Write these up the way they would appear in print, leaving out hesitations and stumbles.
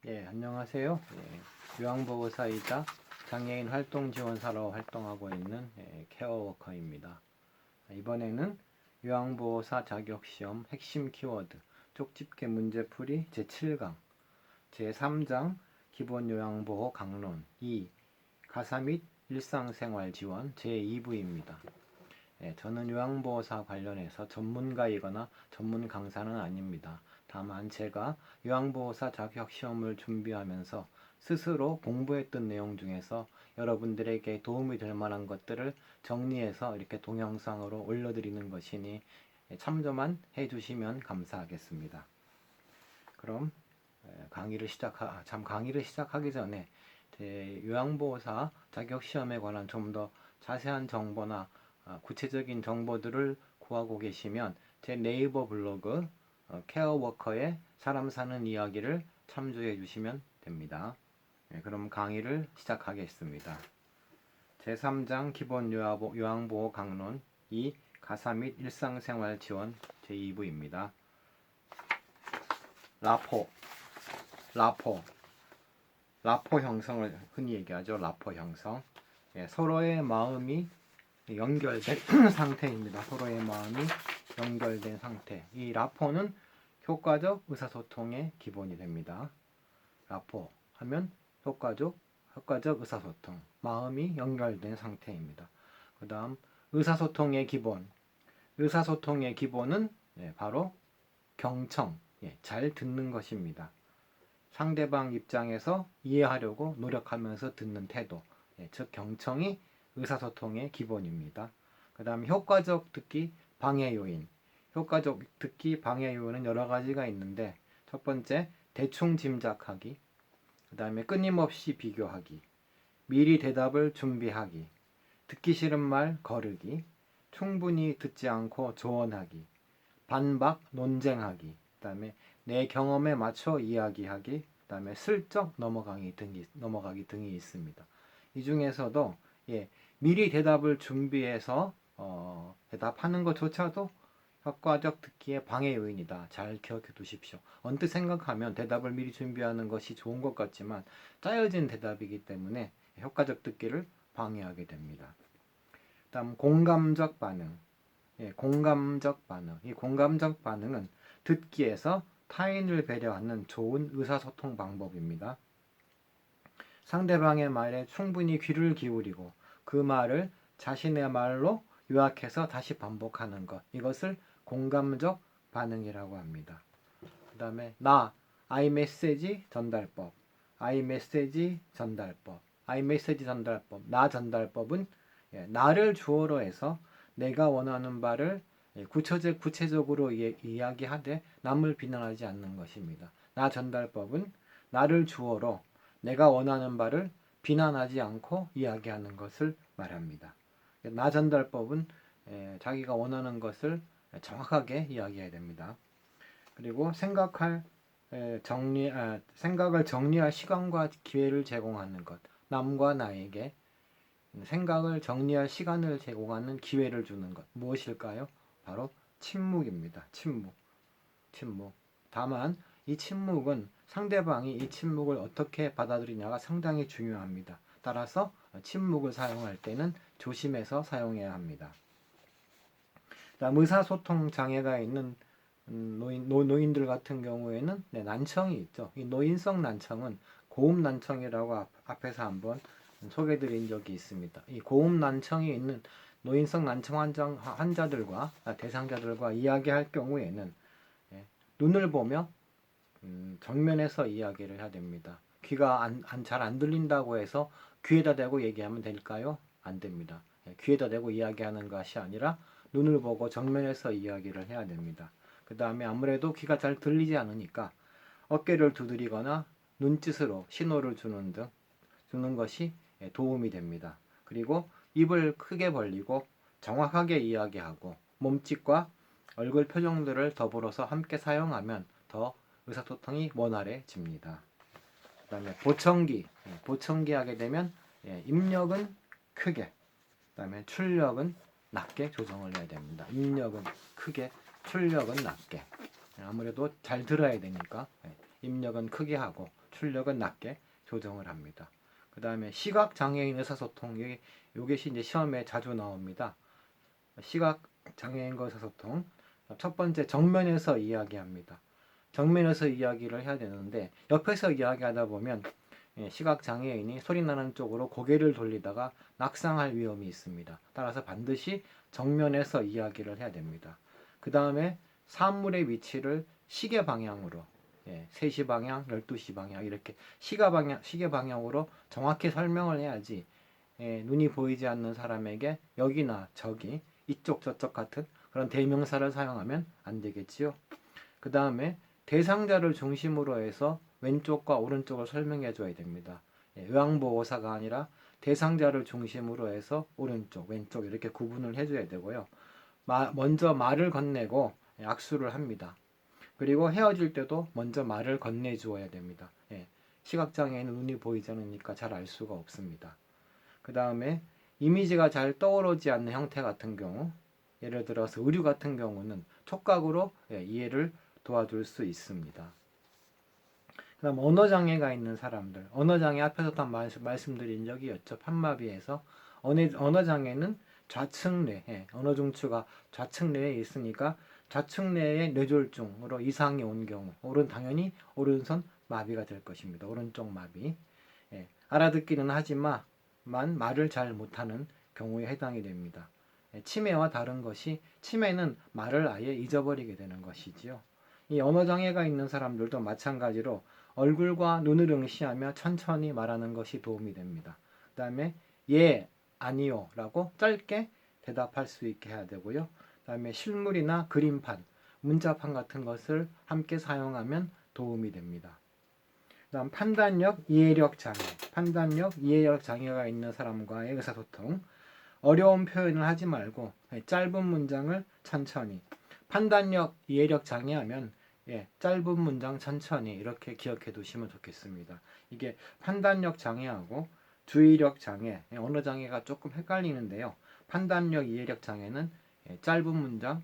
안녕하세요. 요양보호사이자 장애인 활동지원사로 활동하고 있는 케어워커입니다. 이번에는 요양보호사 자격시험 핵심 키워드 쪽집게 문제풀이 제7강 제3장 기본요양보호 강론 2 가사 및 일상생활 지원 제2부입니다. 저는 요양보호사 관련해서 전문가이거나 전문 강사는 아닙니다. 다만 제가 요양보호사 자격시험을 준비하면서 스스로 공부했던 내용 중에서 여러분들에게 도움이 될 만한 것들을 정리해서 이렇게 동영상으로 올려드리는 것이니 참조만 해주시면 감사하겠습니다. 그럼 강의를 시작하기 전에 요양보호사 자격시험에 관한 좀 더 자세한 정보나 구체적인 정보들을 구하고 계시면 제 네이버 블로그 케어워커의 사람 사는 이야기를 참조해 주시면 됩니다. 그럼 강의를 시작하겠습니다. 제3장 기본 요양보호 강론 2 가사 및 일상생활 지원 제2부입니다. 라포 형성을 흔히 얘기하죠. 라포 형성. 서로의 마음이 연결된 상태입니다. 서로의 마음이 연결된 상태. 이 라포는 효과적 의사소통의 기본이 됩니다. 라포 하면 효과적 의사소통. 마음이 연결된 상태입니다. 그 다음 의사소통의 기본. 의사소통의 기본은 바로 경청. 잘 듣는 것입니다. 상대방 입장에서 이해하려고 노력하면서 듣는 태도. 즉 경청이 의사소통의 기본입니다. 그 다음 효과적 듣기 방해 요인. 효과적 듣기 방해 요인은 여러 가지가 있는데 첫 번째 대충 짐작하기, 그 다음에 끊임없이 비교하기, 미리 대답을 준비하기, 듣기 싫은 말 거르기, 충분히 듣지 않고 조언하기, 반박 논쟁하기, 그 다음에 내 경험에 맞춰 이야기하기, 그 다음에 슬쩍 넘어가기 등이 있습니다. 이 중에서도 미리 대답을 준비해서 대답하는 것조차도 효과적 듣기의 방해 요인이다. 잘 기억해 두십시오. 언뜻 생각하면 대답을 미리 준비하는 것이 좋은 것 같지만 짜여진 대답이기 때문에 효과적 듣기를 방해하게 됩니다. 다음 공감적 반응. 공감적 반응. 이 공감적 반응은 듣기에서 타인을 배려하는 좋은 의사소통 방법입니다. 상대방의 말에 충분히 귀를 기울이고 그 말을 자신의 말로 요약해서 다시 반복하는 것. 이것을 공감적 반응이라고 합니다. 그 다음에 아이메시지 전달법. 나 전달법은 나를 주어로 해서 내가 원하는 바를 구체적으로 이야기하되 남을 비난하지 않는 것입니다. 나 전달법은 나를 주어로 내가 원하는 바를 비난하지 않고 이야기하는 것을 말합니다. 나 전달법은 자기가 원하는 것을 정확하게 이야기해야 됩니다. 그리고 생각을 정리할 시간과 기회를 제공하는 것. 남과 나에게 생각을 정리할 시간을 제공하는 기회를 주는 것. 무엇일까요? 바로 침묵입니다. 침묵. 다만 이 침묵은 상대방이 이 침묵을 어떻게 받아들이냐가 상당히 중요합니다. 따라서 침묵을 사용할 때는 조심해서 사용해야 합니다. 다음 의사소통 장애가 있는 노인들 같은 경우에는 난청이 있죠. 이 노인성 난청은 고음 난청이라고 앞에서 한번 소개드린 적이 있습니다. 이 고음 난청이 있는 노인성 난청 환자들과 대상자들과 이야기할 경우에는 눈을 보며 정면에서 이야기를 해야 됩니다. 귀가 잘 안 들린다고 해서 귀에다 대고 얘기하면 될까요? 안 됩니다. 귀에다 대고 이야기하는 것이 아니라 눈을 보고 정면에서 이야기를 해야 됩니다. 그 다음에 아무래도 귀가 잘 들리지 않으니까 어깨를 두드리거나 눈짓으로 신호를 주는 것이 도움이 됩니다. 그리고 입을 크게 벌리고 정확하게 이야기하고 몸짓과 얼굴 표정들을 더불어서 함께 사용하면 더 의사소통이 원활해집니다. 그 다음에 보청기 하게 되면 입력은 크게, 그 다음에 출력은 낮게 조정을 해야 됩니다. 입력은 크게, 출력은 낮게. 아무래도 잘 들어야 되니까 입력은 크게 하고 출력은 낮게 조정을 합니다. 그 다음에 시각장애인 의사소통, 요것이 이제 시험에 자주 나옵니다. 시각장애인과 의사소통. 첫 번째, 정면에서 이야기합니다. 정면에서 이야기를 해야 되는데 옆에서 이야기하다 보면 시각장애인이 소리나는 쪽으로 고개를 돌리다가 낙상할 위험이 있습니다. 따라서 반드시 정면에서 이야기를 해야 됩니다. 그 다음에 사물의 위치를 시계 방향으로 3시 방향, 12시 방향 이렇게 시계 방향으로 정확히 설명을 해야지 눈이 보이지 않는 사람에게 여기나 저기, 이쪽 저쪽 같은 그런 대명사를 사용하면 안 되겠지요. 그 다음에 대상자를 중심으로 해서 왼쪽과 오른쪽을 설명해 줘야 됩니다. 의왕보호사가 아니라 대상자를 중심으로 해서 오른쪽, 왼쪽 이렇게 구분을 해줘야 되고요. 먼저 말을 건네고 악수를 합니다. 그리고 헤어질 때도 먼저 말을 건네주어야 됩니다. 시각장애인은 눈이 보이지 않으니까 잘 알 수가 없습니다. 그 다음에 이미지가 잘 떠오르지 않는 형태 같은 경우, 예를 들어서 의류 같은 경우는 촉각으로 이해를 도와줄 수 있습니다. 그 다음 언어장애가 있는 사람들, 언어장애 앞에서도 말씀드린 적이 있죠. 판마비에서 언어장애는 좌측뇌, 언어중추가 좌측뇌에 있으니까 좌측뇌의 뇌졸중으로 이상이 온 경우 당연히 오른손 마비가 될 것입니다. 오른쪽 마비. 알아듣기는 하지만 말을 잘 못하는 경우에 해당이 됩니다. 치매와 다른 것이 치매는 말을 아예 잊어버리게 되는 것이지요. 이 언어장애가 있는 사람들도 마찬가지로 얼굴과 눈을 응시하며 천천히 말하는 것이 도움이 됩니다. 그 다음에 예, 아니요 라고 짧게 대답할 수 있게 해야 되고요. 그 다음에 실물이나 그림판, 문자판 같은 것을 함께 사용하면 도움이 됩니다. 그 다음 판단력, 이해력 장애. 판단력, 이해력 장애가 있는 사람과의 의사소통. 어려운 표현을 하지 말고 짧은 문장을 천천히. 판단력, 이해력 장애하면 짧은 문장 천천히 이렇게 기억해 두시면 좋겠습니다. 이게 판단력 장애하고 주의력 장애, 언어 장애가 조금 헷갈리는데요. 판단력, 이해력 장애는 짧은 문장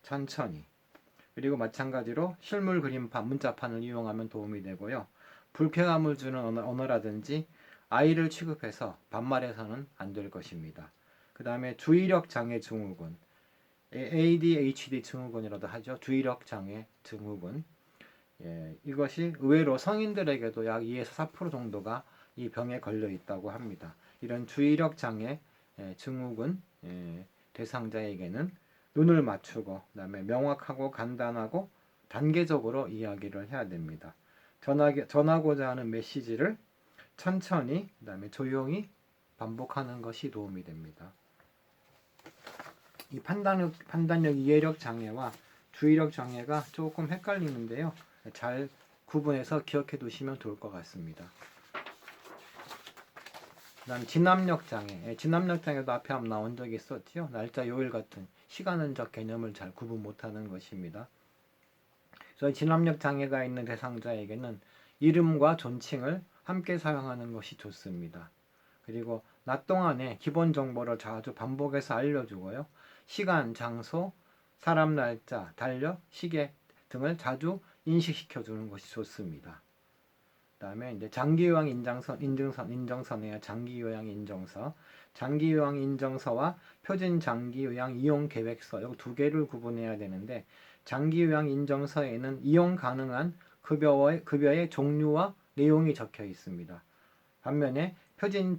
천천히. 그리고 마찬가지로 실물 그림판, 문자판을 이용하면 도움이 되고요. 불쾌감을 주는 언어라든지 아이를 취급해서 반말해서는 안 될 것입니다. 그 다음에 주의력 장애 증후군, ADHD 증후군이라도 하죠. 주의력 장애 증후군. 이것이 의외로 성인들에게도 약 2에서 4% 정도가 이 병에 걸려 있다고 합니다. 이런 주의력 장애 증후군 대상자에게는 눈을 맞추고 그다음에 명확하고 간단하고 단계적으로 이야기를 해야 됩니다. 전하고자 하는 메시지를 천천히 그다음에 조용히 반복하는 것이 도움이 됩니다. 이 판단력 이해력 장애와 주의력 장애가 조금 헷갈리는데요. 잘 구분해서 기억해 두시면 좋을 것 같습니다. 그 다음 진압력 장애. 진압력 장애도 앞에 한번 나온 적이 있었죠. 날짜, 요일 같은 시간은적 개념을 잘 구분 못하는 것입니다. 그래서 진압력 장애가 있는 대상자에게는 이름과 존칭을 함께 사용하는 것이 좋습니다. 그리고 낮 동안에 기본 정보를 자주 반복해서 알려주고요. 시간, 장소, 사람, 날짜, 달력, 시계 등을 자주 인식시켜 주는 것이 좋습니다. 그다음에 이제 장기요양 인정서네요. 장기요양 인정서. 장기요양 인정서와 표준 장기요양 이용 계획서 이 두 개를 구분해야 되는데 장기요양 인정서에는 이용 가능한 급여의 종류와 내용이 적혀 있습니다. 반면에 표준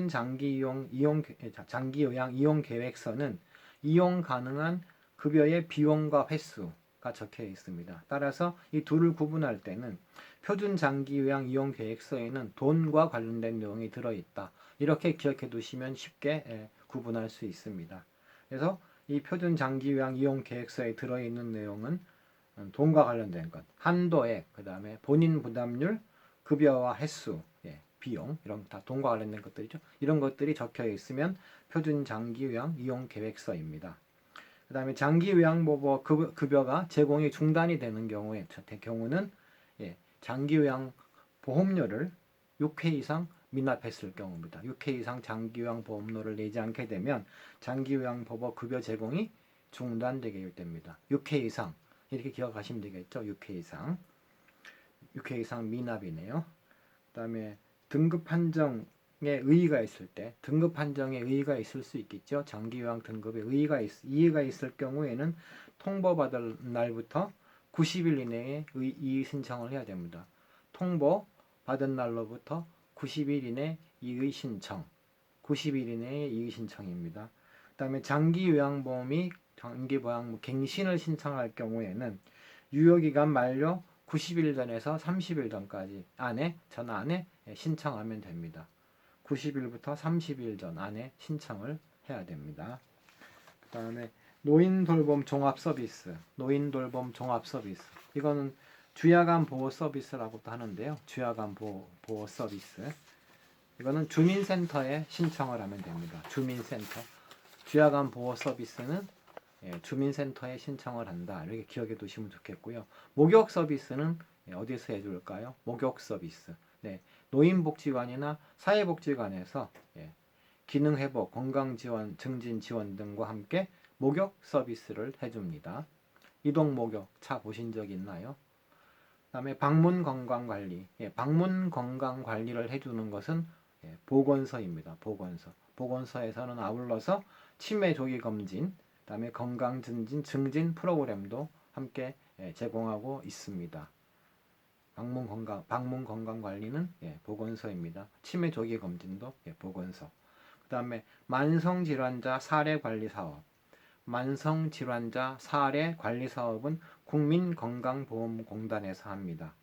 장기요양 이용 계획서는 이용 가능한 급여의 비용과 횟수가 적혀 있습니다. 따라서 이 둘을 구분할 때는 표준 장기요양 이용 계획서에는 돈과 관련된 내용이 들어있다. 이렇게 기억해 두시면 쉽게 구분할 수 있습니다. 그래서 이 표준 장기요양 이용 계획서에 들어있는 내용은 돈과 관련된 것, 한도액, 그 다음에 본인 부담률, 급여와 횟수, 비용 이런 다 돈과 관련된 것들이죠. 이런 것들이 적혀 있으면 표준 장기요양 이용 계획서입니다. 그 다음에 장기요양보호 급여가 제공이 중단이 되는 경우는 장기요양 보험료를 6회 이상 미납했을 경우입니다. 6회 이상 장기요양 보험료를 내지 않게 되면 장기요양 보호 급여 제공이 중단되게 됩니다. 6회 이상 이렇게 기억하시면 되겠죠. 6회 이상 미납이네요. 그다음에 등급 판정에 의의가 있을 때, 등급 판정에 의의가 있을 수 있겠죠. 장기 요양 등급에 이의가 있을 경우에는 통보받을 날부터 90일 이내에 이의 신청을 해야 됩니다. 통보 받은 날로부터 90일 이내 이의 신청, 90일 이내에 이의 신청입니다. 그다음에 장기 요양보험이 장기 요양 갱신을 신청할 경우에는 유효기간 만료 90일 전에서 30일 전까지 전 안에 신청하면 됩니다. 90일부터 30일 전 안에 신청을 해야 됩니다. 그 다음에 노인돌봄 종합서비스, 노인돌봄 종합서비스. 이거는 주야간 보호 서비스라고도 하는데요. 주야간 보호 서비스. 이거는 주민센터에 신청을 하면 됩니다. 주민센터. 주야간 보호 서비스는 주민센터에 신청을 한다. 이렇게 기억해 두시면 좋겠고요. 목욕 서비스는 어디서 해줄까요? 목욕 서비스. 네, 노인복지관이나 사회복지관에서 기능회복, 건강지원, 증진지원 등과 함께 목욕 서비스를 해줍니다. 이동목욕 차 보신 적 있나요? 그 다음에 방문건강관리. 방문건강관리를 해주는 것은 보건소입니다. 보건소에서는 아울러서 치매 조기 검진, 그다음에 건강 증진 프로그램도 함께 제공하고 있습니다. 방문 건강 관리는 보건소입니다. 치매 조기 검진도 보건소. 그다음에 만성 질환자 사례 관리 사업. 만성 질환자 사례 관리 사업은 국민건강보험공단에서 합니다.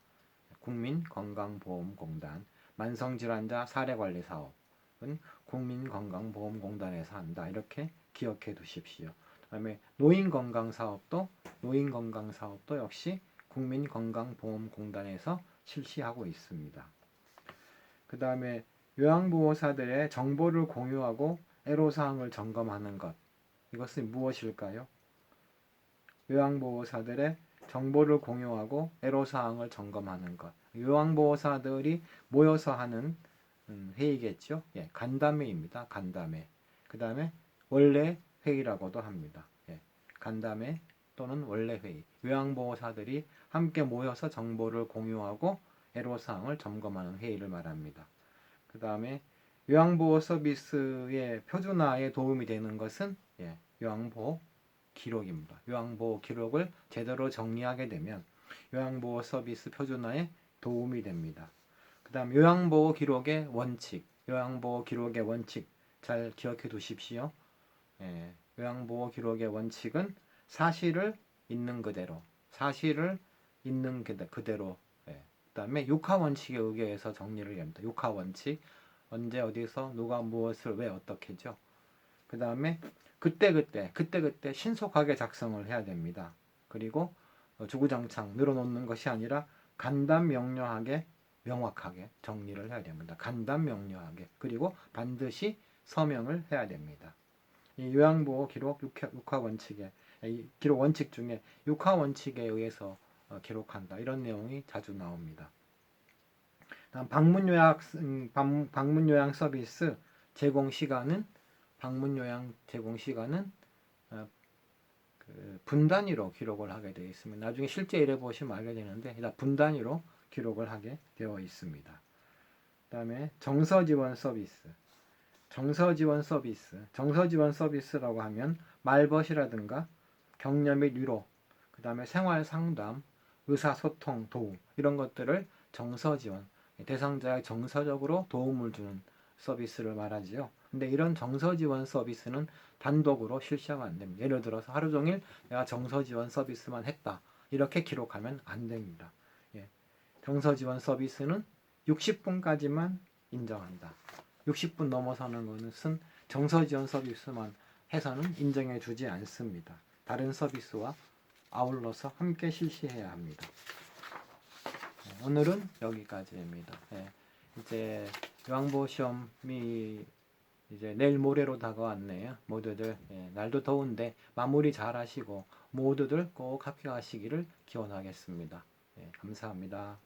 국민건강보험공단. 만성 질환자 사례 관리 사업은 국민건강보험공단에서 한다. 이렇게 기억해 두십시오. 그다음에 노인건강사업도 역시 국민건강보험공단에서 실시하고 있습니다. 그 다음에 요양보호사들의 정보를 공유하고 애로사항을 점검하는 것. 이것은 무엇일까요? 요양보호사들의 정보를 공유하고 애로사항을 점검하는 것. 요양보호사들이 모여서 하는 회의겠죠. 간담회입니다. 간담회. 그 다음에 원래 회의라고도 합니다. 간담회 또는 원래 회의. 요양보호사들이 함께 모여서 정보를 공유하고 애로사항을 점검하는 회의를 말합니다. 그 다음에 요양보호 서비스의 표준화에 도움이 되는 것은 요양보호 기록입니다. 요양보호 기록을 제대로 정리하게 되면 요양보호 서비스 표준화에 도움이 됩니다. 그 다음 요양보호 기록의 원칙, 잘 기억해 두십시오. 요양보호 기록의 원칙은 사실을 있는 그대로, 그 다음에 육하원칙에 의거해서 정리를 합니다. 육하원칙, 언제 어디서 누가 무엇을 왜 어떻게죠. 그 다음에 그때그때 신속하게 작성을 해야 됩니다. 그리고 주구장창 늘어놓는 것이 아니라 간단명료하게 명확하게 정리를 해야 됩니다. 간단명료하게. 그리고 반드시 서명을 해야 됩니다. 이 요양보호 기록 6하원칙에 기록 원칙 중에 6하원칙에 의해서 기록한다. 이런 내용이 자주 나옵니다. 다음 방문요양 서비스 제공 시간은 분 단위로 기록을 하게 되어 있습니다. 나중에 실제 일해 보시면 알게 되는데 분 단위로 기록을 하게 되어 있습니다. 그다음에 정서지원 서비스라고 하면 말벗이라든가 격려 및 위로, 그다음에 생활 상담, 의사소통 도움 이런 것들을 정서지원, 대상자에 정서적으로 도움을 주는 서비스를 말하지요. 근데 이런 정서지원 서비스는 단독으로 실시가 안 됩니다. 예를 들어서 하루 종일 내가 정서지원 서비스만 했다. 이렇게 기록하면 안 됩니다. 정서지원 서비스는 60분까지만 인정한다. 60분 넘어서는 것은 정서지원 서비스만 해서는 인정해 주지 않습니다. 다른 서비스와 아울러서 함께 실시해야 합니다. 오늘은 여기까지입니다. 이제 요양보호 시험이 이제 내일 모레로 다가왔네요. 모두들 날도 더운데 마무리 잘 하시고 모두들 꼭 합격하시기를 기원하겠습니다. 감사합니다.